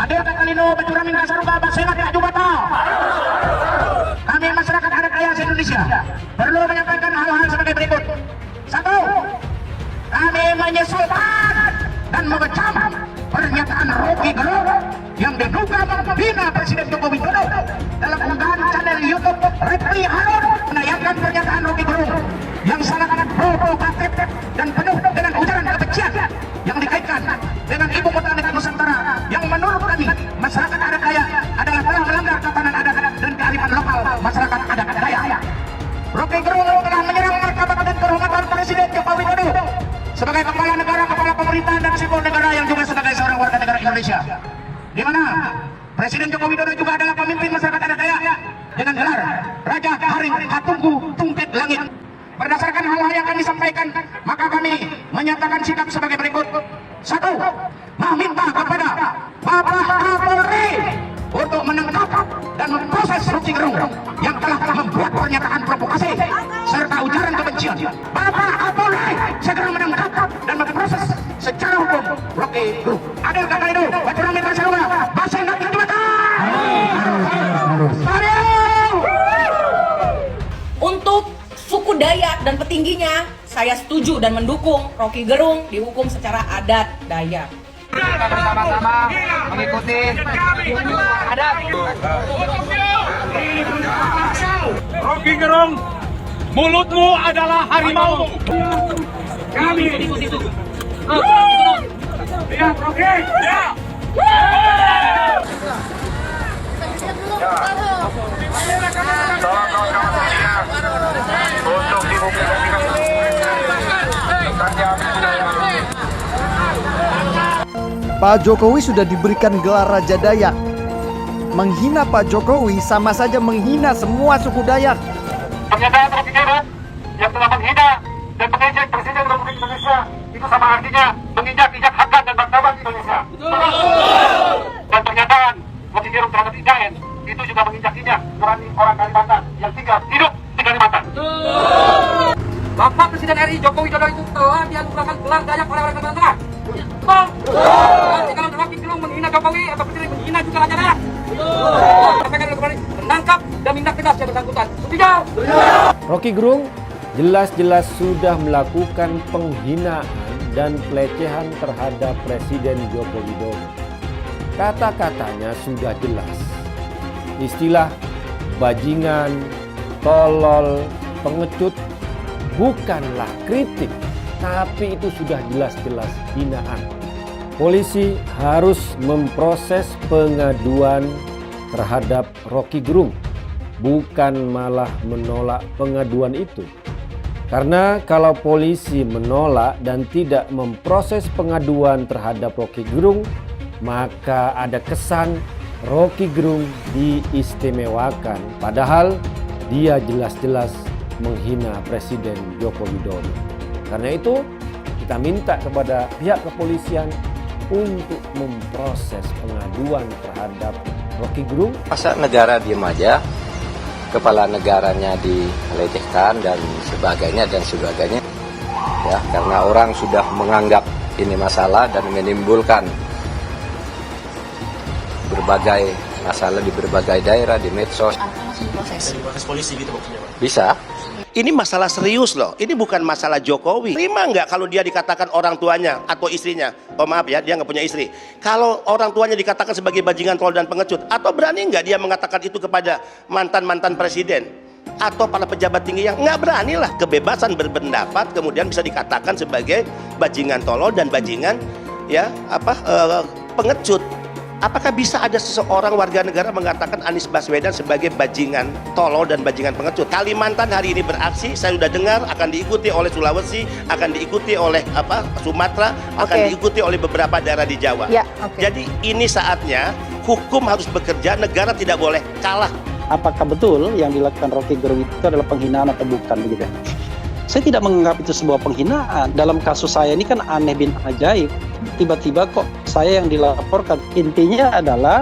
Ada kalino bacurang minta saruga basena di Jubata. Kami masyarakat adat kaya se-Indonesia perlu menyampaikan hal-hal sebagai berikut. Satu, kami menyesalkan dan mengecam pernyataan Rocky Gerung yang diduga menghina Presiden Joko Widodo dalam unggahan channel YouTube Repli Harun menayangkan pernyataan Rocky Gerung yang sangat-sangat provokatif dan penuh dengan ujaran kebencian yang dikaitkan dengan ibu kota negara Nusantara yang menurut kami masyarakat adat Daya adalah telah melanggar tatanan adat dan kearifan lokal masyarakat adat Daya. Rocky Gerung telah menyerang martabat dan kehormatan Presiden Joko Widodo sebagai kepala negara, kepala pemerintahan dan simbol negara yang juga sebagai seorang warga negara Indonesia, di mana Presiden Joko Widodo juga adalah pemimpin masyarakat adat Dayak dengan gelar Raja Haring Katungku Tungkit Langit. Berdasarkan hal-hal yang kami sampaikan, maka kami menyatakan sikap sebagai berikut. Satu, meminta kepada Bapak Kapolri untuk menangkap dan memproses Rocky Gerung yang telah membuat pernyataan provokasi serta ujaran kebencian. Bapak Kapolri segera menangkap dan memproses secara hukum Rocky Gerung. Adil kata itu, bacurang mitra saruga, bahasa yang nanti jumatan. Untuk suku Dayak dan petingginya, saya setuju dan mendukung Rocky Gerung dihukum secara adat Dayak. Kita bersama-sama mengikuti adat. Rocky Gerung, mulutmu adalah harimau. Kami ikut itu. Lihat Rocky. Ya. Tolong kawan-kawan sekalian untuk dipublikasikan. Pak Jokowi sudah diberikan gelar Raja Dayak. Menghina Pak Jokowi sama saja menghina semua suku Dayak. Pernyataan Rocky Gerung yang telah menghina dan mengejek Presiden Republik Indonesia itu sama artinya menginjak-injak harkat dan martabat Indonesia. Dan pernyataan Rocky Gerung terhadap IKN itu juga menginjak-injak nurani orang Kalimantan yang tinggal hidup di Kalimantan. Bapak Presiden RI Joko Widodo itu telah dianugerahkan gelar Dayak oleh orang Kalimantan Tengah. Betul. Berarti kalau Rocky Gerung menghina Jokowi atau Presiden menghina juga Raja Dayak. Sampaikan kembali menangkap dan menindak tegas yang bersangkutan. Setuju? Rocky Gerung jelas-jelas sudah melakukan penghinaan dan pelecehan terhadap Presiden Joko Widodo. Kata-katanya sudah jelas. Istilah bajingan, tolol, pengecut bukanlah kritik, tapi itu sudah jelas-jelas hinaan. Polisi harus memproses pengaduan terhadap Rocky Gerung, bukan malah menolak pengaduan itu. Karena kalau polisi menolak dan tidak memproses pengaduan terhadap Rocky Gerung, maka ada kesan Rocky Gerung diistimewakan, padahal dia jelas-jelas menghina Presiden Joko Widodo. Karena itu kita minta kepada pihak kepolisian untuk memproses pengaduan terhadap Rocky Gerung. Masa negara diem aja, kepala negaranya dilecehkan dan sebagainya. Ya, karena orang sudah menganggap ini masalah dan menimbulkan berbagai masalah di berbagai daerah, di medsos. Proses polisi gitu maksudnya, Pak? Bisa. Ini masalah serius loh, ini bukan masalah Jokowi. Terima nggak kalau dia dikatakan orang tuanya atau istrinya, oh maaf ya, dia nggak punya istri. Kalau orang tuanya dikatakan sebagai bajingan, tolol dan pengecut, atau berani nggak dia mengatakan itu kepada mantan-mantan presiden atau para pejabat tinggi yang nggak berani lah. Kebebasan berpendapat kemudian bisa dikatakan sebagai bajingan tolol dan bajingan pengecut. Apakah bisa ada seseorang warga negara mengatakan Anies Baswedan sebagai bajingan tolol dan bajingan pengecut? Kalimantan hari ini beraksi, saya sudah dengar akan diikuti oleh Sulawesi, akan diikuti oleh Sumatera, akan diikuti oleh beberapa daerah di Jawa. Ya, Jadi ini saatnya hukum harus bekerja, negara tidak boleh kalah. Apakah betul yang dilakukan Rocky Gerung itu adalah penghinaan atau bukan begitu? Saya tidak menganggap itu sebuah penghinaan. Dalam kasus saya ini kan aneh bin ajaib. Tiba-tiba kok saya yang dilaporkan. Intinya adalah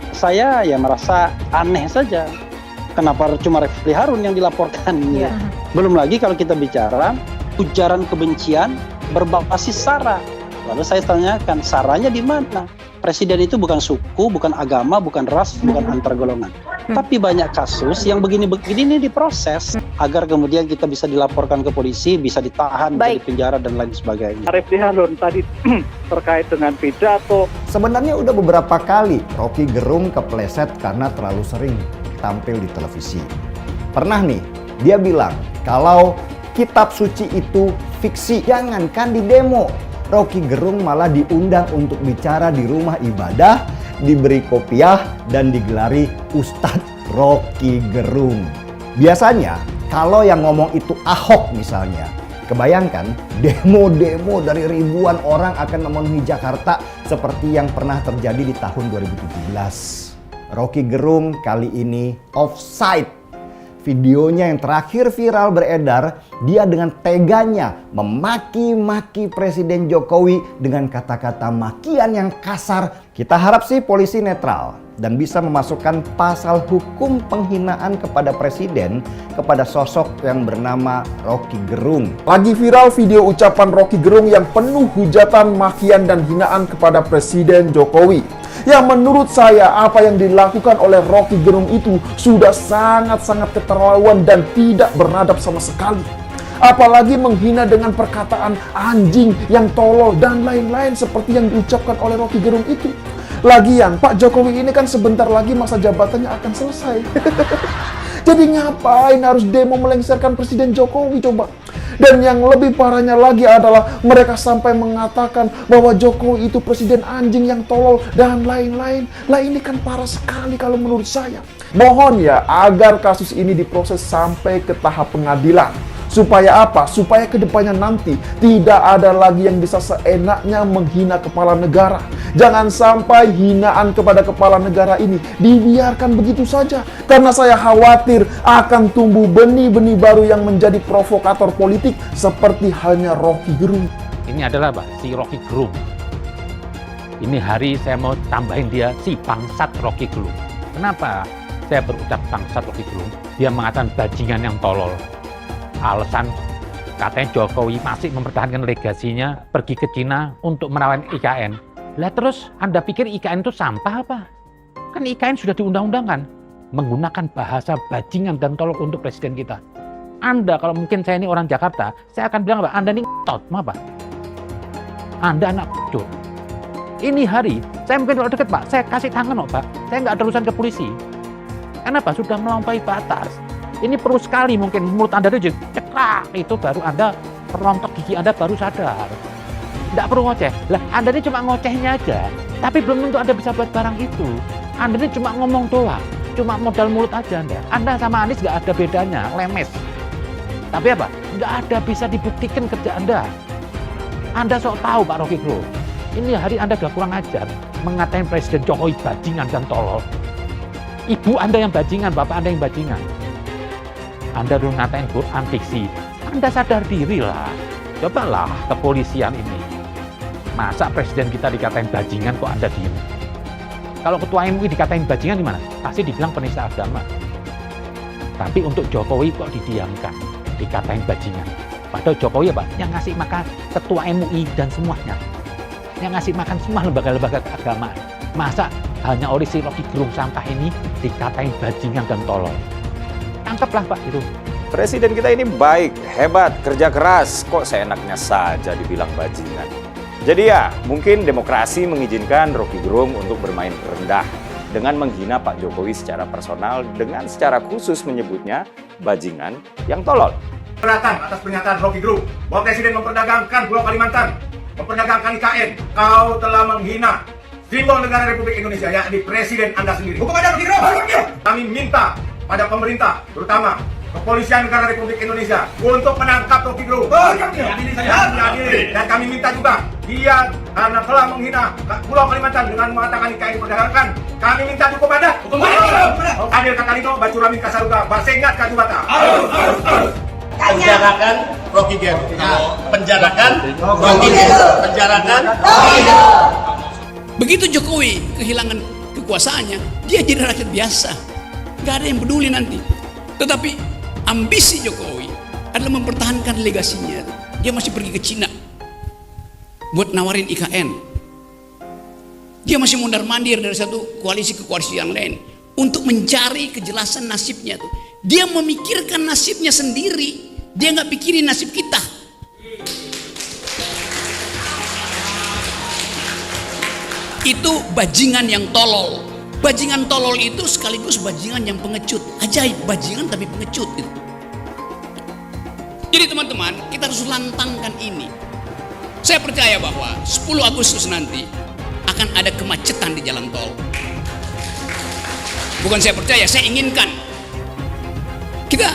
saya ya merasa aneh saja. Kenapa cuma Refli Harun yang dilaporkan? Ya. Belum lagi kalau kita bicara ujaran kebencian berbasis sara. Lalu saya tanyakan saranya di mana? Presiden itu bukan suku, bukan agama, bukan ras, bukan antar golongan. Tapi banyak kasus yang begini-begini ini diproses agar kemudian kita bisa dilaporkan ke polisi, bisa ditahan, bisa dipenjara dan lain sebagainya. Arif Dihalun tadi terkait dengan pidato. Sebenarnya udah beberapa kali Rocky Gerung kepleset karena terlalu sering tampil di televisi. Pernah nih, dia bilang kalau kitab suci itu fiksi, jangankan di demo. Rocky Gerung malah diundang untuk bicara di rumah ibadah, diberi kopiah dan digelari Ustadz Rocky Gerung. Biasanya kalau yang ngomong itu Ahok misalnya, kebayangkan demo-demo dari ribuan orang akan memenuhi Jakarta seperti yang pernah terjadi di tahun 2017. Rocky Gerung kali ini offside. Videonya yang terakhir viral beredar, dia dengan teganya memaki-maki Presiden Jokowi dengan kata-kata makian yang kasar. Kita harap sih polisi netral dan bisa memasukkan pasal hukum penghinaan kepada Presiden kepada sosok yang bernama Rocky Gerung. Lagi viral video ucapan Rocky Gerung yang penuh hujatan, makian, dan hinaan kepada Presiden Jokowi. Yang menurut saya apa yang dilakukan oleh Rocky Gerung itu sudah sangat-sangat keterlaluan dan tidak beradab sama sekali. Apalagi menghina dengan perkataan anjing, yang tolol, dan lain-lain seperti yang diucapkan oleh Rocky Gerung itu. Lagian Pak Jokowi ini kan sebentar lagi masa jabatannya akan selesai. Jadi ngapain harus demo melengsarkan Presiden Jokowi coba? Dan yang lebih parahnya lagi adalah mereka sampai mengatakan bahwa Jokowi itu presiden anjing yang tolol dan lain-lain. Lah ini kan parah sekali kalau menurut saya. Mohon ya agar kasus ini diproses sampai ke tahap pengadilan. Supaya apa? Supaya kedepannya nanti tidak ada lagi yang bisa seenaknya menghina kepala negara. Jangan sampai hinaan kepada kepala negara ini dibiarkan begitu saja. Karena saya khawatir akan tumbuh benih-benih baru yang menjadi provokator politik seperti halnya Rocky Gerung. Ini adalah si Rocky Gerung. Ini hari saya mau tambahin dia si bangsat Rocky Gerung. Kenapa saya berucap bangsat Rocky Gerung? Dia mengatakan bajingan yang tolol. Alasan katanya Jokowi masih mempertahankan legasinya pergi ke Cina untuk menawan IKN. Lah terus Anda pikir IKN itu sampah apa? Kan IKN sudah diundang-undangkan menggunakan bahasa bajingan dan tolol untuk presiden kita. Anda kalau mungkin saya ini orang Jakarta, saya akan bilang apa? Anda ini ngetot, apa? Anda anak bodoh. Ini hari, saya mungkin kalau deket Pak, saya kasih tangan Pak. Saya nggak ada urusan ke polisi. Kenapa? Sudah melampaui batas. Ini perlu sekali mungkin mulut Anda itu ceklak, itu baru Anda rontok gigi Anda baru sadar. Tidak perlu ngoceh. Lah Anda ini cuma ngocehnya aja, tapi belum tentu Anda bisa buat barang itu. Anda ini cuma ngomong doang, cuma modal mulut aja Anda. Anda sama Anies nggak ada bedanya, lemes. Tapi apa? Nggak ada bisa dibuktikan kerja Anda. Anda sok tahu Pak Rocky Gerung. Ini hari Anda udah kurang ajar, mengatain Presiden Jokowi bajingan dan tolol. Ibu Anda yang bajingan, Bapak Anda yang bajingan. Anda dulu ngatain Quran fiksi, Anda sadar diri lah. Cobalah kepolisian ini. Masa presiden kita dikatain bajingan kok Anda diem? Kalau ketua MUI dikatain bajingan gimana? Pasti dibilang penista agama. Tapi untuk Jokowi kok didiamkan, dikatain bajingan. Padahal Jokowi apa? Yang ngasih makan ketua MUI dan semuanya. Yang ngasih makan semua lembaga-lembaga keagamaan. Masa hanya oleh si Rocky Gerung sampah ini dikatain bajingan dan tolol? Tangkaplah Pak itu. Presiden kita ini baik, hebat, kerja keras, kok seenaknya saja dibilang bajingan. Jadi ya, mungkin demokrasi mengizinkan Rocky Gerung untuk bermain rendah dengan menghina Pak Jokowi secara personal dengan secara khusus menyebutnya bajingan yang tolol. Keberatan atas pernyataan Rocky Gerung bahwa Presiden memperdagangkan Pulau Kalimantan, memperdagangkan IKN. Kau telah menghina simbol negara Republik Indonesia, yakni Presiden Anda sendiri. Hukum aja Rocky Gerung. Kami minta pada pemerintah, terutama Kepolisian Negara Republik Indonesia, untuk menangkap Rocky Gerung. Dan kami minta juga, dia karena telah menghina Pulau Kalimantan dengan mengatakan IKN diperdagangkan, kami minta hukum ada. Adil Katalino, Bacuramin Kasaruga, Basengat Kajubata. Penjarakan Rocky Gerung. Penjarakan Rocky Gerung. Penjarakan Rocky Gerung. Begitu Jokowi kehilangan kekuasaannya, dia jadi rakyat biasa. Gak ada yang peduli nanti. Tetapi ambisi Jokowi adalah mempertahankan legasinya. Dia masih pergi ke Cina buat nawarin IKN. Dia masih mondar-mandir dari satu koalisi ke koalisi yang lain untuk mencari kejelasan nasibnya tuh. Dia memikirkan nasibnya sendiri. Dia nggak pikirin nasib kita. Itu bajingan yang tolol. Bajingan tolol itu sekaligus bajingan yang pengecut. Ajaib, bajingan tapi pengecut gitu. Jadi teman-teman, kita harus lantangkan ini. Saya percaya bahwa 10 Agustus nanti akan ada kemacetan di jalan tol. Bukan saya percaya, saya inginkan. Kita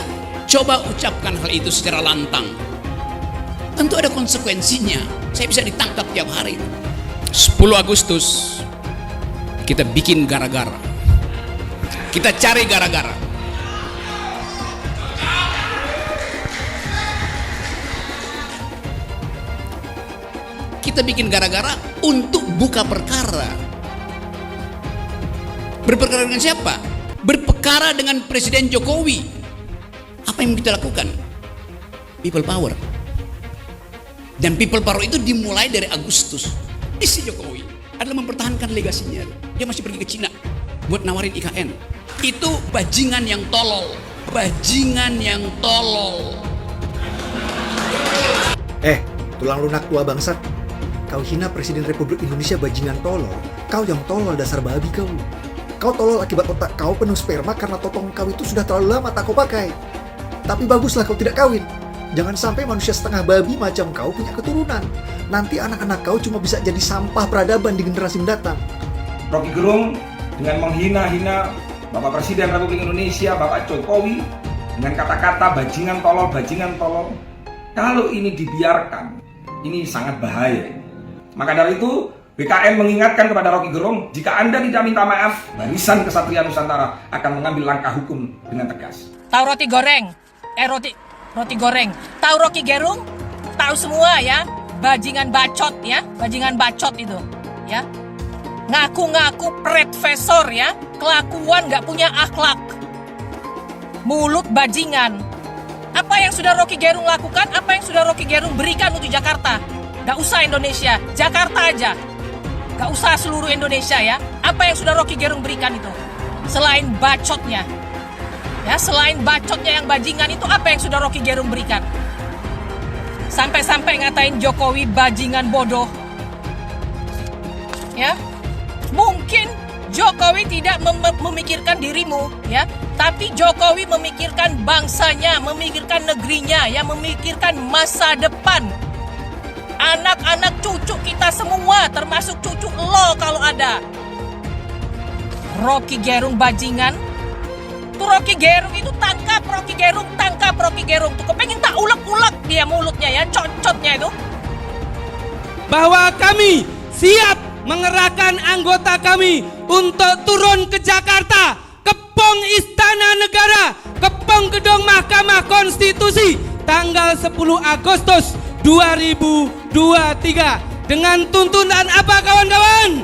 coba ucapkan hal itu secara lantang. Tentu ada konsekuensinya. Saya bisa ditangkap tiap hari. 10 Agustus kita bikin gara-gara. Kita cari gara-gara. Kita bikin gara-gara untuk buka perkara. Berperkara dengan siapa? Berperkara dengan Presiden Jokowi. Apa yang kita lakukan? People power. Dan people power itu dimulai dari Agustus. Isi Jokowi adalah mempertahankan legasinya. Dia masih pergi ke Cina buat nawarin IKN. Itu bajingan yang tolol. Bajingan yang tolol. Tulang lunak tua bangsat. Kau hina Presiden Republik Indonesia bajingan tolol. Kau yang tolol, dasar babi kau. Kau tolol akibat otak kau penuh sperma karena totong kau itu sudah terlalu lama tak kau pakai. Tapi baguslah kau tidak kawin. Jangan sampai manusia setengah babi macam kau punya keturunan. Nanti anak-anak kau cuma bisa jadi sampah peradaban di generasi mendatang. Rocky Gerung dengan menghina-hina Bapak Presiden Republik Indonesia, Bapak Jokowi, dengan kata-kata bajingan tolol. Kalau ini dibiarkan, ini sangat bahaya. Maka dari itu, BKN mengingatkan kepada Rocky Gerung, jika Anda tidak minta maaf, Barisan Kesatria Nusantara akan mengambil langkah hukum dengan tegas. Tahu roti goreng? Roti goreng. Tahu Rocky Gerung? Tahu semua ya, bajingan bacot ya, bajingan bacot itu, ya. Ngaku-ngaku profesor ya, kelakuan nggak punya akhlak. Mulut bajingan. Apa yang sudah Rocky Gerung lakukan? Apa yang sudah Rocky Gerung berikan untuk Jakarta? Gak usah Indonesia, Jakarta aja. Gak usah seluruh Indonesia ya. Apa yang sudah Rocky Gerung berikan itu? Selain bacotnya. Ya, selain bacotnya yang bajingan itu, apa yang sudah Rocky Gerung berikan? Sampai-sampai ngatain Jokowi bajingan bodoh. Ya. Mungkin Jokowi tidak memikirkan dirimu, ya. Tapi Jokowi memikirkan bangsanya, memikirkan negerinya, ya, memikirkan masa depan. Anak-anak cucu kita semua, termasuk cucu lo kalau ada. Rocky Gerung bajingan. Tuh Rocky Gerung itu tangkap Rocky Gerung. Tuh kepengen tak ulek-ulek dia mulutnya ya, cocotnya itu. Bahwa kami siap mengerahkan anggota kami untuk turun ke Jakarta, kepung Istana Negara, kepung gedung Mahkamah Konstitusi tanggal 10 Agustus 2023 dengan tuntutan apa kawan-kawan?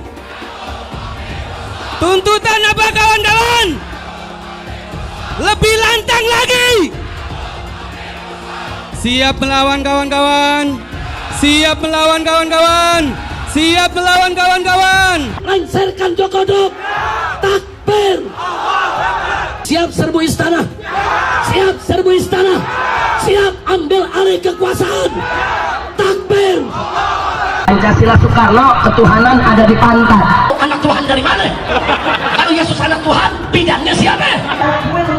Tuntutan apa kawan-kawan? Lebih lantang lagi. Siap melawan kawan-kawan. Siap melawan kawan-kawan. Siap melawan kawan-kawan. Lancarkan Jokodok. Takbir. Siap serbu istana. Siap serbu istana. Siap ambil alih kekuasaan. Takbir. Pancasila Soekarno, ketuhanan ada di pantat. Anak Tuhan dari mana? Kalau Yesus anak Tuhan, bidangnya siapa?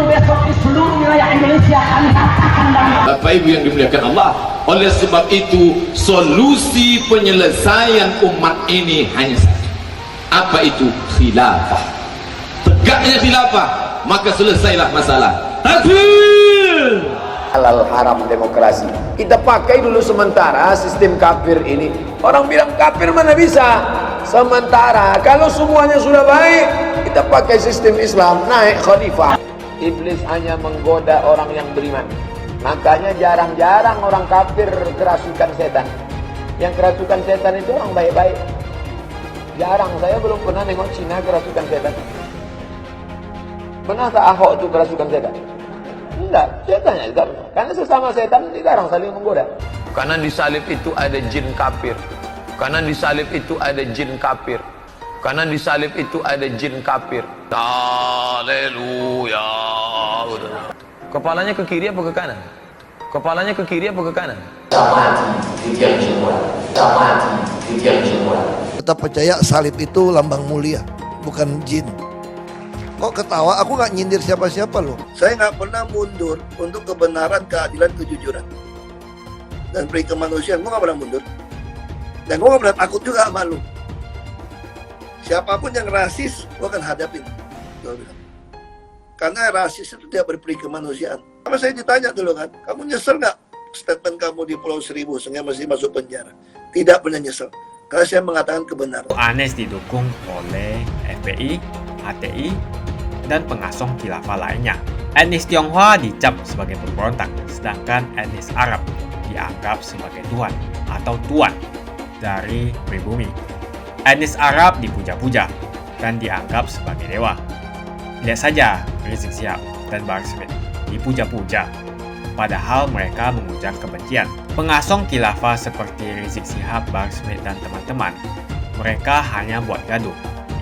Besok di seluruh wilayah Indonesia kami katakan Bapak Ibu yang dimuliakan Allah. Oleh sebab itu, solusi penyelesaian umat ini hanya satu. Apa itu? Khilafah. Tegaknya khilafah, maka selesailah masalah. Takbir. Halal haram demokrasi. Kita pakai dulu sementara sistem kafir ini. Orang bilang kafir mana bisa. Sementara kalau semuanya sudah baik, kita pakai sistem Islam, naik khalifah. Iblis hanya menggoda orang yang beriman. Makanya jarang-jarang orang kafir kerasukan setan. Yang kerasukan setan itu orang baik-baik. Jarang, saya belum pernah nengok Cina kerasukan setan. Pernah tak Ahok itu kerasukan setan? Enggak, setannya juga. Karena sesama setan dilarang saling menggoda. Karena di salib itu ada jin kafir. Karena di salib itu ada jin kafir. Karena di salib itu ada jin kafir. Haleluya. Kepalanya ke kiri apa ke kanan? Kepalanya ke kiri apa ke kanan? Tetap percaya salib itu lambang mulia, bukan jin. Kok ketawa? Aku nggak nyindir siapa-siapa loh. Saya nggak pernah mundur untuk kebenaran, keadilan, kejujuran, dan peri kemanusiaan. Gue nggak pernah mundur. Dan gue nggak pernah takut juga sama lu. Siapapun yang rasis, gue akan hadapin. Gue bilang. Karena rasis itu tidak berperi kemanusiaan. Kalau saya ditanya dulu kan, kamu nyesel nggak statement kamu di Pulau Seribu sehingga masih masuk penjara? Tidak pernah nyesel. Karena saya mengatakan kebenaran. Anies didukung oleh FPI, HTI, dan pengasong khilafah lainnya. Etnis Tionghoa dicap sebagai pemberontak, sedangkan etnis Arab dianggap sebagai tuan atau tuan dari pribumi. Etnis Arab dipuja-puja dan dianggap sebagai dewa. Lihat saja Rizik Syihab dan Bahar Smith dipuja-puja, padahal mereka mengujar kebencian. Pengasong khilafah seperti Rizik Syihab, Bahar Smith, dan teman-teman, mereka hanya buat gaduh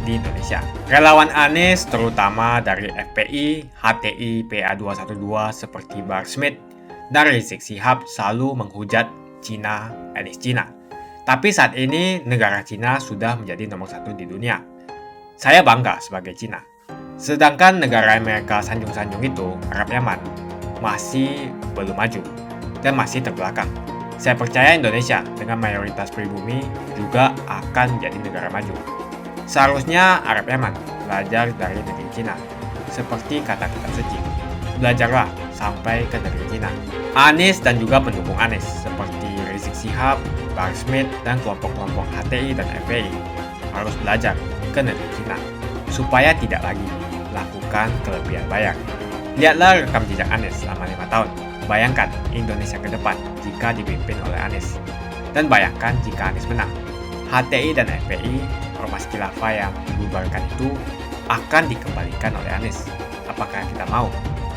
di Indonesia. Relawan Anies, terutama dari FPI, HTI, PA212 seperti Bahar Smith dan Rizik Syihab selalu menghujat Cina, etnis Cina. Tapi saat ini negara Cina sudah menjadi nomor 1 di dunia. Saya bangga sebagai Cina. Sedangkan negara yang mereka sanjung-sanjung itu, Arab Yaman, masih belum maju dan masih terbelakang. Saya percaya Indonesia dengan mayoritas pribumi juga akan menjadi negara maju. Seharusnya Arab Yaman belajar dari negeri Cina. Seperti kata kitab suci, belajarlah sampai ke negeri Cina. Anies dan juga pendukung Anies seperti Rizik Syihab, Bahar Smith, dan kelompok-kelompok HTI dan FPI harus belajar ke negeri Cina supaya tidak lagi lakukan kelebihan bayar. Lihatlah rekam jejak Anies selama 5 tahun. Bayangkan Indonesia ke depan jika dipimpin oleh Anies. Dan bayangkan jika Anies menang. HTI dan FPI, ormas khilafah yang dibubarkan itu akan dikembalikan oleh Anies. Apakah kita mau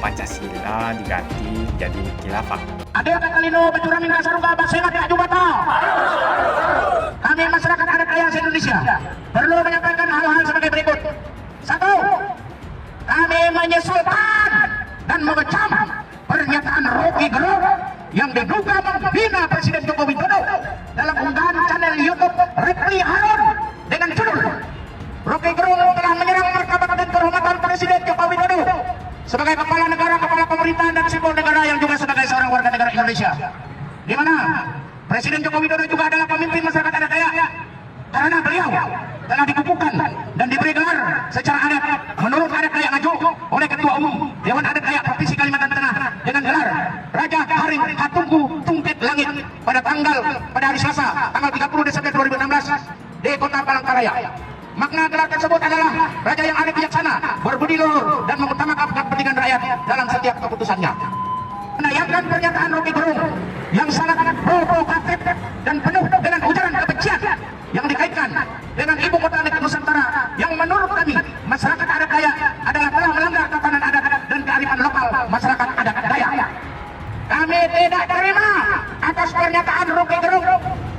Pancasila diganti jadi khilafah? Ada kalino bacurang minta saruga basena tidak jubata. Kami masyarakat adat kaya se-Indonesia perlu menyampaikan hal-hal sebagai berikut. 1. Kami menyesalkan dan mengecam pernyataan Rocky Gerung yang diduga menghina Presiden Joko Widodo dalam unggahan channel YouTube Repli Harun dengan judul Rocky Gerung telah menyerang martabat dan kehormatan Presiden Joko Widodo sebagai kepala negara, kepala pemerintahan, dan simbol negara yang juga sebagai seorang warga negara Indonesia. Di mana Presiden Joko Widodo juga adalah pemimpin masyarakat adat Dayak karena beliau telah dikukuhkan dan diberi gelar secara adat menurut adat Dayak Ngaju oleh Ketua Umum Dewan Adat Dayak Provinsi Kalimantan Tengah dengan gelar Raja Haring Hatungku Tungtit Langit pada hari Selasa tanggal 30 Desember 2016 di Kota Palangkaraya. Makna gelar tersebut adalah raja yang arif bijaksana, berbudi luhur, dan mengutamakan kepentingan rakyat dalam setiap keputusannya. Menayangkan pernyataan Rocky Gerung yang sangat provokatif dan penuh dengan ujaran kebencian yang dikaitkan dengan ibu kota negeri Nusantara yang menurut kami masyarakat adat Dayak adalah telah melanggar tatanan adat dan kearifan lokal masyarakat adat Dayak. Kami tidak terima atas pernyataan Rocky Gerung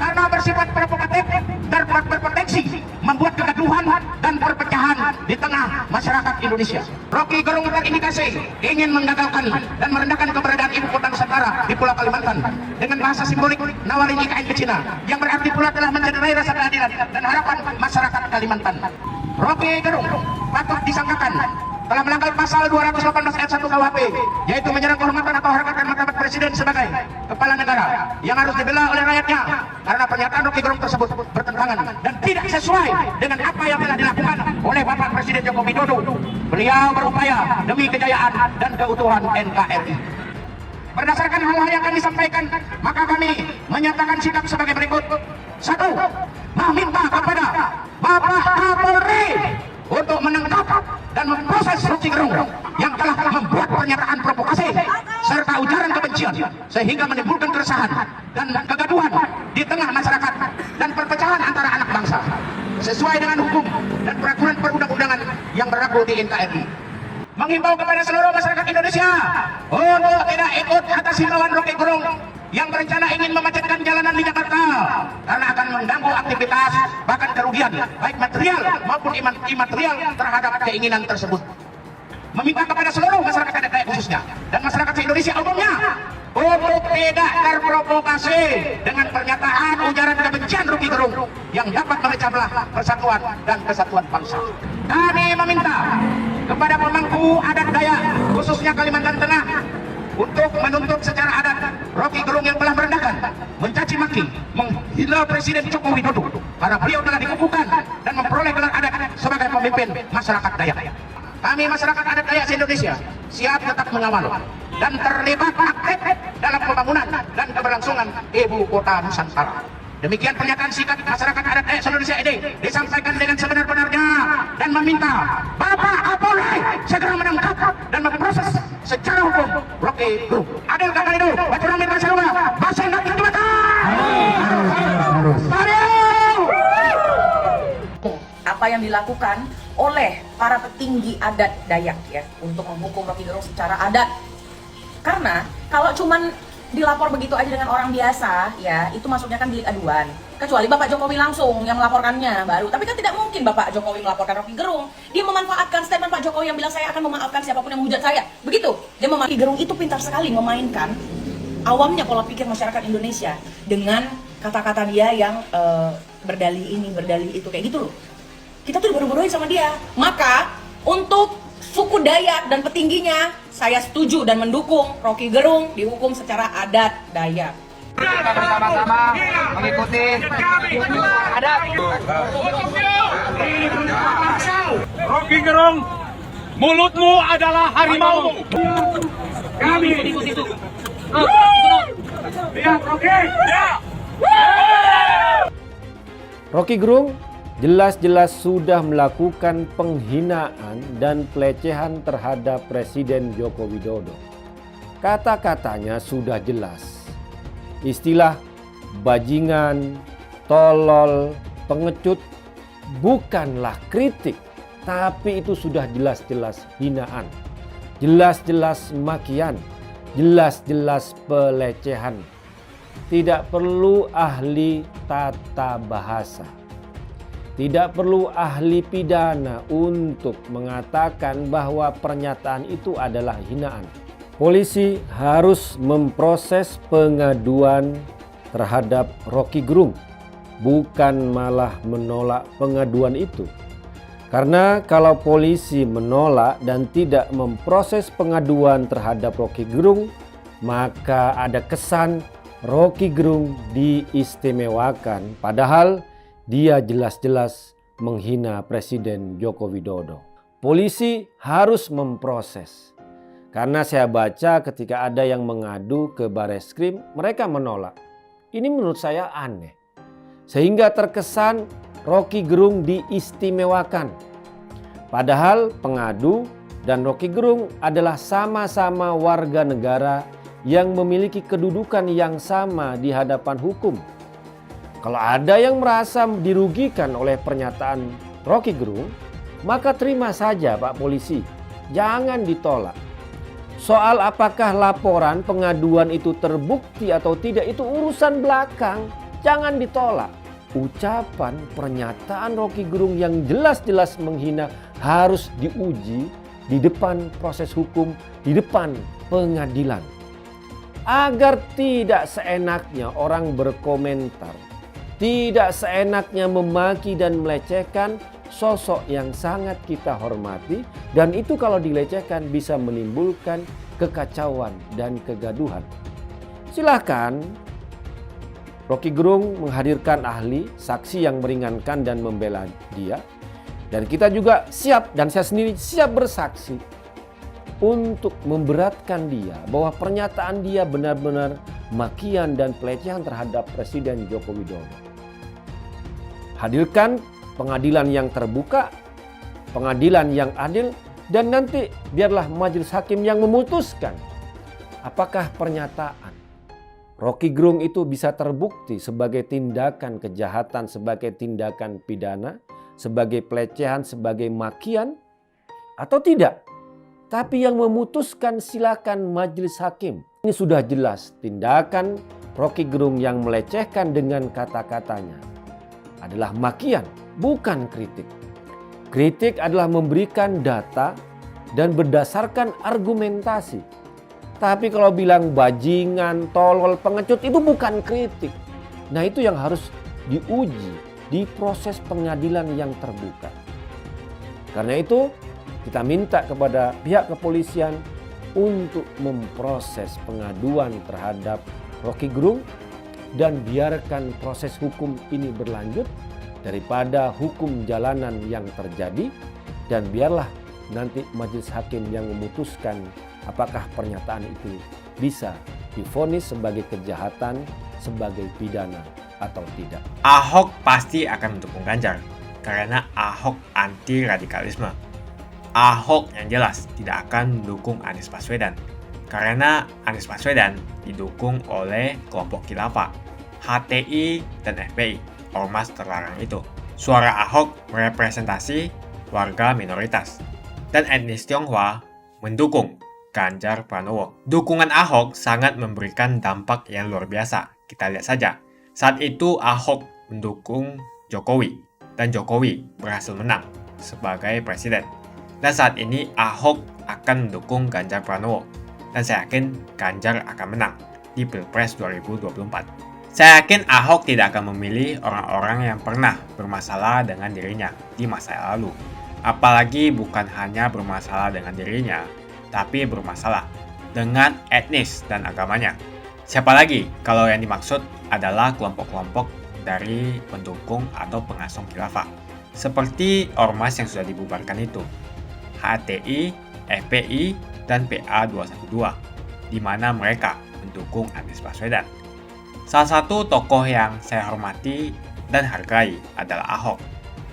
karena bersifat provokatif dan berpotensi membuat kegaduhan dan perpecahan di tengah masyarakat Indonesia. Rocky Gerung terindikasi ingin menggagalkan dan merendahkan keberadaan ibu kota Nusantara di Pulau Kalimantan dengan bahasa simbolik nawarin IKN ke Cina yang berarti pula telah mencederai rasa keadilan dan harapan masyarakat Kalimantan. Rocky Gerung patut disangkakan telah melanggar pasal 218 ayat 1 KUHP, yaitu menyerang kehormatan atau harkat dan martabat Presiden sebagai kepala negara yang harus dibela oleh rakyatnya karena pernyataan Rocky Gerung tersebut bertentangan dan tidak sesuai dengan apa yang telah dilakukan oleh Bapak Presiden Joko Widodo. Beliau berupaya demi kejayaan dan keutuhan NKRI. Berdasarkan hal-hal yang kami sampaikan, maka kami menyatakan sikap sebagai berikut. 1. Meminta kepada Bapak Kapolri untuk menangkap dan memproses Rocky Gerung yang telah membuat pernyataan provokasi serta ujaran kebencian sehingga menimbulkan keresahan dan kegaduhan di tengah masyarakat dan perpecahan antara anak bangsa sesuai dengan hukum dan peraturan perundang-undangan yang berlaku di NKRI. Menghimbau kepada seluruh masyarakat Indonesia untuk tidak ikut atas himbauan Rocky Gerung yang berencana ingin memacetkan jalanan di Jakarta karena akan mengganggu aktivitas bahkan kerugian baik material maupun imaterial terhadap keinginan tersebut. Meminta kepada seluruh masyarakat adat Dayak khususnya dan masyarakat Indonesia umumnya untuk tidak terprovokasi dengan pernyataan ujaran kebencian Rocky Gerung yang dapat memecah belah persatuan dan kesatuan bangsa. Kami meminta kepada pemangku adat Dayak khususnya Kalimantan Tengah untuk menuntut secara adat Rocky Gerung yang telah merendahkan, mencaci maki, menghina Presiden Joko Widodo karena beliau telah dikukuhkan dan memperoleh gelar adat sebagai pemimpin masyarakat Dayak. Kami masyarakat adat Dayak se-Indonesia siap tetap mengawal dan terlibat aktif dalam pembangunan dan keberlangsungan ibu kota Nusantara. Demikian pernyataan sikap masyarakat adat Dayak se-Indonesia ini disampaikan dengan sebenar-benarnya dan meminta Bapak Kapolri segera menangkap dan memproses secara hukum Rocky Gerung. Adil kakak itu, Bacur Amin Basaruga, Baseng Daki apa yang dilakukan oleh para petinggi adat Dayak ya untuk menghukum Rocky Gerung secara adat. Karena kalau cuman dilapor begitu aja dengan orang biasa ya itu masuknya kan delik aduan. Kecuali Bapak Jokowi langsung yang melaporkannya baru. Tapi kan tidak mungkin Bapak Jokowi melaporkan Rocky Gerung. Dia memanfaatkan statement Pak Jokowi yang bilang saya akan memaafkan siapapun yang menghujat saya. Begitu. Dia Rocky Gerung itu pintar sekali memainkan awamnya pola pikir masyarakat Indonesia dengan kata-kata dia yang berdalih ini, berdalih itu kayak gitu loh. Kita tuh bodoh-bodohin sama dia. Maka untuk suku Dayak dan petingginya saya setuju dan mendukung Rocky Gerung dihukum secara adat Dayak. Kita bersama-sama mengikuti adat. Rocky Gerung, mulutmu adalah harimau. Kami ikut itu. Lihat Rocky. Rocky Gerung jelas-jelas sudah melakukan penghinaan dan pelecehan terhadap Presiden Joko Widodo. Kata-katanya sudah jelas. Istilah bajingan, tolol, pengecut bukanlah kritik, tapi itu sudah jelas-jelas hinaan, jelas-jelas makian, jelas-jelas pelecehan. Tidak perlu ahli tata bahasa. Tidak perlu ahli pidana untuk mengatakan bahwa pernyataan itu adalah hinaan. Polisi harus memproses pengaduan terhadap Rocky Gerung, bukan malah menolak pengaduan itu. Karena kalau polisi menolak dan tidak memproses pengaduan terhadap Rocky Gerung, maka ada kesan Rocky Gerung diistimewakan, padahal dia jelas-jelas menghina Presiden Joko Widodo. Polisi harus memproses. Karena saya baca ketika ada yang mengadu ke Bareskrim, mereka menolak. Ini menurut saya aneh. Sehingga terkesan Rocky Gerung diistimewakan. Padahal pengadu dan Rocky Gerung adalah sama-sama warga negara yang memiliki kedudukan yang sama di hadapan hukum. Kalau ada yang merasa dirugikan oleh pernyataan Rocky Gerung, maka terima saja Pak Polisi, jangan ditolak. Soal apakah laporan pengaduan itu terbukti atau tidak itu urusan belakang, jangan ditolak. Ucapan pernyataan Rocky Gerung yang jelas-jelas menghina harus diuji di depan proses hukum, di depan pengadilan. Agar tidak seenaknya orang berkomentar, tidak seenaknya memaki dan melecehkan sosok yang sangat kita hormati, dan itu kalau dilecehkan bisa menimbulkan kekacauan dan kegaduhan. Silakan Rocky Gerung menghadirkan ahli, saksi yang meringankan dan membela dia. Dan kita juga siap, dan saya sendiri siap bersaksi untuk memberatkan dia bahwa pernyataan dia benar-benar makian dan pelecehan terhadap Presiden Joko Widodo. Hadirkan pengadilan yang terbuka, pengadilan yang adil, dan nanti biarlah majelis hakim yang memutuskan apakah pernyataan Rocky Gerung itu bisa terbukti sebagai tindakan kejahatan, sebagai tindakan pidana, sebagai pelecehan, sebagai makian, atau tidak. Tapi yang memutuskan silakan majelis hakim. Ini sudah jelas tindakan Rocky Gerung yang melecehkan dengan kata-katanya adalah makian, bukan kritik. Kritik adalah memberikan data dan berdasarkan argumentasi. Tapi kalau bilang bajingan, tolol, pengecut itu bukan kritik. Nah, itu yang harus diuji di proses pengadilan yang terbuka. Karena itu kita minta kepada pihak kepolisian untuk memproses pengaduan terhadap Rocky Gerung dan biarkan proses hukum ini berlanjut daripada hukum jalanan yang terjadi, dan biarlah nanti majelis hakim yang memutuskan apakah pernyataan itu bisa divonis sebagai kejahatan, sebagai pidana atau tidak. Ahok pasti akan mendukung Ganjar karena Ahok anti radikalisme. Ahok yang jelas tidak akan mendukung Anies Baswedan karena Anies Baswedan didukung oleh kelompok khilafah, HTI dan FPI, ormas terlarang itu. Suara Ahok merepresentasi warga minoritas, dan etnis Tionghoa mendukung Ganjar Pranowo. Dukungan Ahok sangat memberikan dampak yang luar biasa. Kita lihat saja, saat itu Ahok mendukung Jokowi, dan Jokowi berhasil menang sebagai presiden. Dan saat ini Ahok akan mendukung Ganjar Pranowo, dan saya yakin Ganjar akan menang di Pilpres 2024. Saya yakin Ahok tidak akan memilih orang-orang yang pernah bermasalah dengan dirinya di masa lalu. Apalagi bukan hanya bermasalah dengan dirinya, tapi bermasalah dengan etnis dan agamanya. Siapa lagi kalau yang dimaksud adalah kelompok-kelompok dari pendukung atau pengasong khilafah, seperti ormas yang sudah dibubarkan itu, HTI, FPI, dan PA212, di mana mereka mendukung Anies Baswedan. Salah satu tokoh yang saya hormati dan hargai adalah Ahok,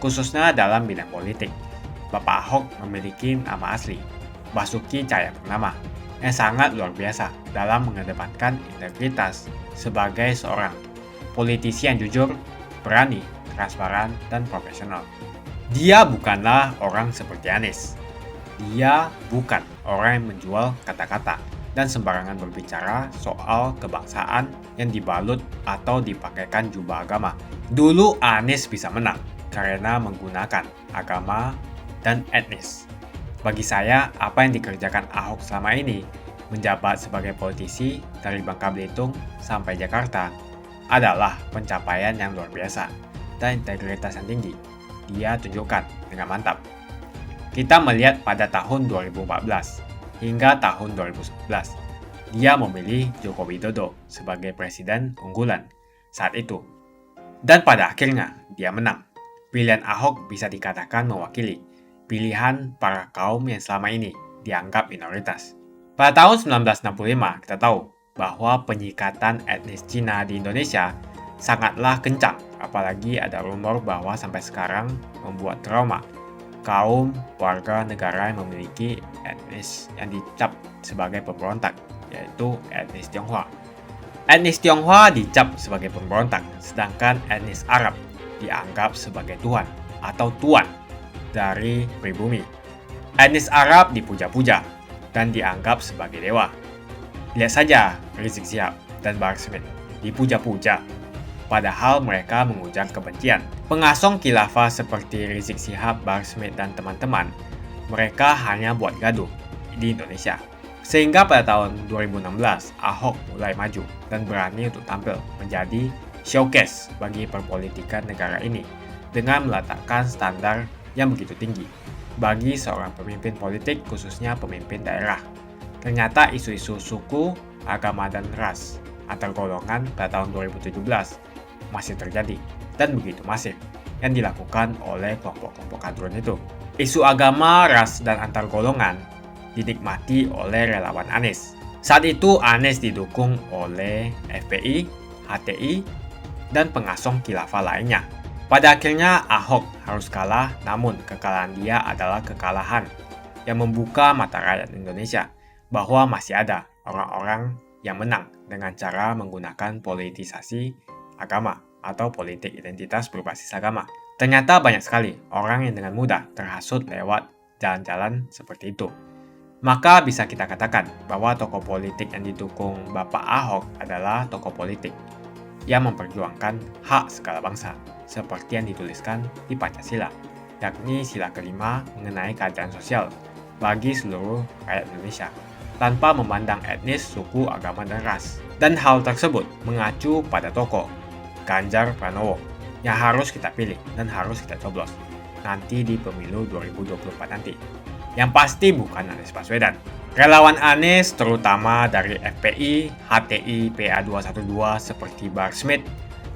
khususnya dalam bidang politik. Bapak Ahok memiliki nama asli, Basuki Cahayapurnama, yang sangat luar biasa dalam mengedepankan integritas sebagai seorang politisi yang jujur, berani, transparan, dan profesional. Dia bukanlah orang seperti Anies. Dia bukan orang yang menjual kata-kata dan sembarangan berbicara soal kebangsaan yang dibalut atau dipakaikan jubah agama. Dulu Anies bisa menang karena menggunakan agama dan etnis. Bagi saya, apa yang dikerjakan Ahok selama ini, menjabat sebagai politisi dari Bangka Belitung sampai Jakarta, adalah pencapaian yang luar biasa dan integritas yang tinggi. Dia tunjukkan dengan mantap. Kita melihat pada tahun 2014 hingga tahun 2011, dia memilih Joko Widodo sebagai presiden unggulan saat itu. Dan pada akhirnya, dia menang. Pilihan Ahok bisa dikatakan mewakili pilihan para kaum yang selama ini dianggap minoritas. Pada tahun 1965, kita tahu bahwa penyikatan etnis Cina di Indonesia sangatlah kencang, apalagi ada rumor bahwa sampai sekarang membuat trauma kaum warga negara yang memiliki etnis yang dicap sebagai pemberontak, yaitu etnis Tionghoa. Etnis Tionghoa dicap sebagai pemberontak, sedangkan etnis Arab dianggap sebagai tuan atau tuan dari pribumi. Etnis Arab dipuja-puja dan dianggap sebagai dewa. Lihat saja Rizik Syihab dan Bahar Smith dipuja-puja, padahal mereka mengujar kebencian. Pengasong khilafah seperti Rizik Syihab, Bahar Smith, dan teman-teman, mereka hanya buat gaduh di Indonesia. Sehingga pada tahun 2016, Ahok mulai maju dan berani untuk tampil menjadi showcase bagi perpolitikan negara ini dengan meletakkan standar yang begitu tinggi bagi seorang pemimpin politik, khususnya pemimpin daerah. Ternyata isu-isu suku, agama, dan ras antar golongan pada tahun 2017 masih terjadi dan begitu masif yang dilakukan oleh kelompok-kelompok kadrun itu. Isu agama, ras, dan antar golongan dinikmati oleh relawan Anies. Saat itu Anies didukung oleh FPI, HTI, dan pengasong khilafah lainnya. Pada akhirnya Ahok harus kalah, namun kekalahan dia adalah kekalahan yang membuka mata rakyat Indonesia bahwa masih ada orang-orang yang menang dengan cara menggunakan politisasi agama atau politik identitas berbasis agama. Ternyata banyak sekali orang yang dengan mudah terhasut lewat jalan-jalan seperti itu. Maka bisa kita katakan bahwa tokoh politik yang didukung Bapak Ahok adalah tokoh politik yang memperjuangkan hak segala bangsa, seperti yang dituliskan di Pancasila, yakni sila kelima mengenai keadilan sosial bagi seluruh rakyat Indonesia, tanpa memandang etnis, suku, agama, dan ras. Dan hal tersebut mengacu pada tokoh Ganjar Pranowo yang harus kita pilih dan harus kita coblos nanti di pemilu 2024 nanti. Yang pasti bukan Anies Baswedan. Relawan Anies terutama dari FPI, HTI, PA212 seperti Bahar Smith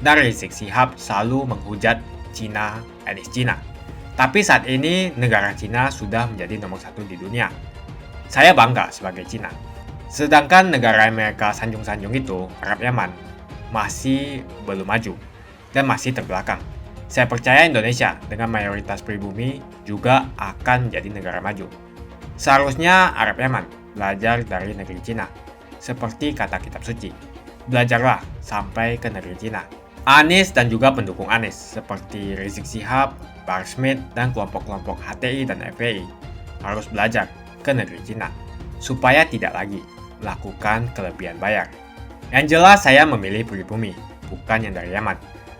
dan Rizik Syihab selalu menghujat Cina, etnis Cina. Tapi saat ini negara Cina sudah menjadi nomor 1 di dunia. Saya bangga sebagai Cina. Sedangkan negara Amerika sanjung-sanjung itu, Arab Yaman, masih belum maju dan masih terbelakang. Saya percaya Indonesia dengan mayoritas pribumi juga akan menjadi negara maju. Seharusnya Arab Yaman belajar dari negeri Cina. Seperti kata kitab suci, belajarlah sampai ke negeri Cina. Anies dan juga pendukung Anies seperti Rizik Syihab, Bahar Smith, dan kelompok-kelompok HTI dan FPI harus belajar ke negeri Cina supaya tidak lagi melakukan kelebihan bayar. Yang jelas saya memilih pribumi, bukan yang dari Yaman.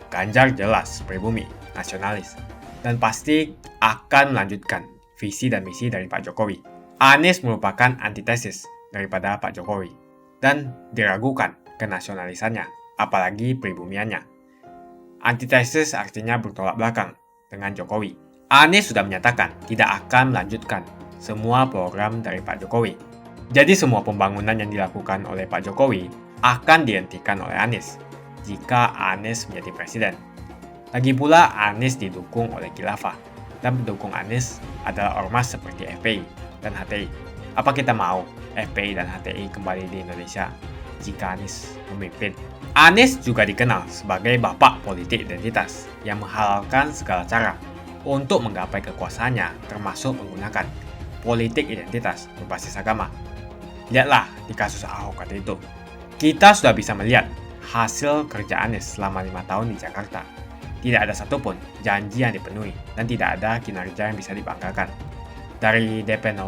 Ganjar jelas pribumi, nasionalis, dan pasti akan melanjutkan visi dan misi dari Pak Jokowi. Anies merupakan antitesis daripada Pak Jokowi dan diragukan kenasionalisannya, apalagi pribumiannya. Antitesis artinya bertolak belakang dengan Jokowi. Anies sudah menyatakan tidak akan melanjutkan semua program dari Pak Jokowi. Jadi semua pembangunan yang dilakukan oleh Pak Jokowi akan dihentikan oleh Anies jika Anies menjadi presiden. Lagi pula Anies didukung oleh khilafah dan pendukung Anies adalah ormas seperti FPI dan HTI. Apa kita mau FPI dan HTI kembali di Indonesia jika Anies memimpin? Anies juga dikenal sebagai bapak politik identitas yang menghalalkan segala cara untuk menggapai kekuasaannya, termasuk menggunakan politik identitas berbasis agama. Lihatlah di kasus Ahok kali itu. Kita sudah bisa melihat hasil kerja Anies selama 5 tahun di Jakarta. Tidak ada satupun janji yang dipenuhi dan tidak ada kinerja yang bisa dibanggakan. Dari DP 0%,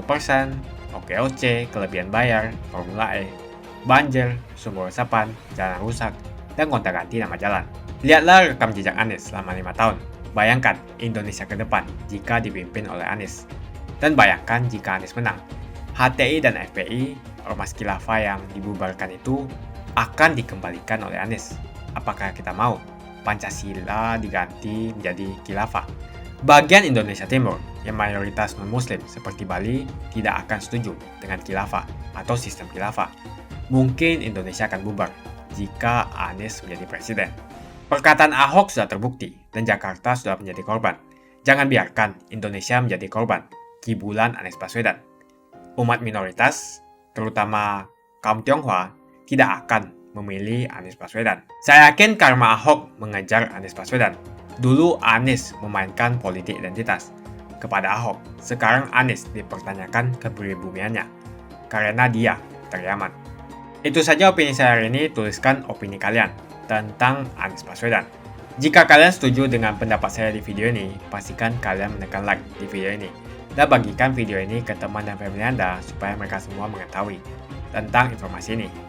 OKOC, kelebihan bayar, Formula E, banjir, sumber resapan, jalan rusak, dan gonta-ganti nama jalan. Lihatlah rekam jejak Anies selama 5 tahun. Bayangkan Indonesia ke depan jika dipimpin oleh Anies. Dan bayangkan jika Anies menang. HTI dan FPI, ormas khilafah yang dibubarkan itu akan dikembalikan oleh Anies. Apakah kita mau Pancasila diganti menjadi khilafah? Bagian Indonesia Timur yang mayoritas non-muslim seperti Bali tidak akan setuju dengan khilafah atau sistem khilafah. Mungkin Indonesia akan bubar jika Anies menjadi presiden. Perkataan Ahok sudah terbukti dan Jakarta sudah menjadi korban. Jangan biarkan Indonesia menjadi korban kibulan Anies Baswedan. Umat minoritas, terutama kaum Tionghoa, tidak akan memilih Anies Baswedan. Saya yakin karma Ahok mengejar Anies Baswedan. Dulu Anies memainkan politik identitas kepada Ahok. Sekarang Anies dipertanyakan kepribumiannya karena dia dari Yaman. Itu saja opini saya hari ini. Tuliskan opini kalian tentang Anies Baswedan. Jika kalian setuju dengan pendapat saya di video ini, pastikan kalian menekan like di video ini dan bagikan video ini ke teman dan family Anda supaya mereka semua mengetahui tentang informasi ini.